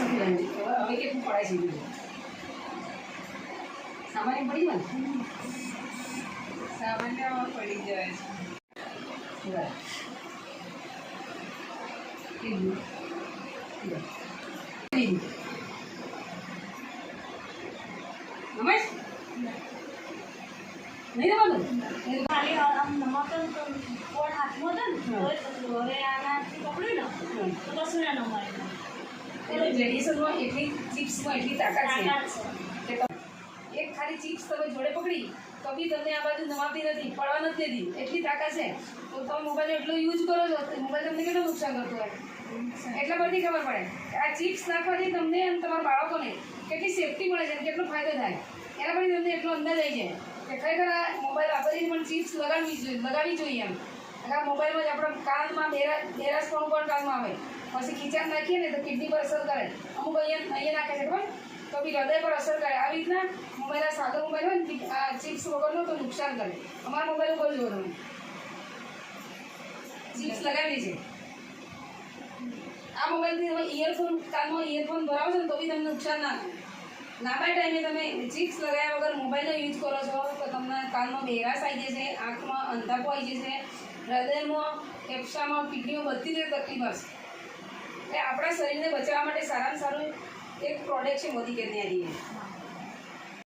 નથી લેવાની. હવે કેટલું પડાય છે બીજું સામાન્ય પડી જાય સામાન્યમાં પડી જાય છે. નહીં દેવાનું ખાલી આમ નમક કોણ હાથમાં હતો ને હવે આનાથી પકડ્યું ને તો કશું ના નમાય. લેડીઝોમાં એટલી ચિપ્સમાં એટલી તાકાત છે છે કે એક ખાલી ચિપ્સ તમે જોડે પકડી તો બી તમને આ બાજુ નમાતી નથી, પડવા નથી દેતી, એટલી તાકાત છે. તો તમે મોબાઈલ એટલો યુઝ કરો છો મોબાઈલ તમને કેટલું નુકસાન કરતું હોય એટલા બધી ખબર પડે કે આ ચિપ્સ નાખવાથી તમને અને તમારા બાળકોને કેટલી સેફટી મળે છે અને કેટલો ફાયદો થાય એના પછી તમને એટલો અંદાજ આવી જાય કે ખરેખર આ મોબાઈલ વાપરીને પણ ચિપ્સ લગાવવી જોઈએ એમ. અને આ મોબાઈલમાં જ આપણા કાનમાં બેરાસપણું પણ કાનમાં આવે, પછી ખીચાણ નાખીએ ને તો કિડની પર અસર કરે, અમુક અહીંયા નાખે છે ખબર તો બી હૃદય પર અસર કરે. આવી રીતના મોબાઈલ આ સાદો મોબાઈલ હોય ને આ ચિપ્સ વગરનો તો નુકસાન કરે. અમારા મોબાઈલ ઉપર જુઓ તમે ચિપ્સ લગાવેલી છે. આ મોબાઈલથી તમે ઇયરફોન કાનમાં ઇયરફોન ભરાવો છો ને તો બી તમને નુકસાન ના થાય. લાંબા ટાઈમે તમે ચિપ્સ લગાવ્યા વગર મોબાઈલનો યુઝ કરો છો તો તમને કાનમાં બેરાસ આવી જશે, આંખમાં અંધાપો આવી જશે, હૃદયમાં ફેફસામાં કિડનીમાં બધી રીતે તકલીફ હશે. એટલે આપણા શરીરને બચાવવા માટે સારામાં સારું એક પ્રોડક્ટ છે મોદી કેરની.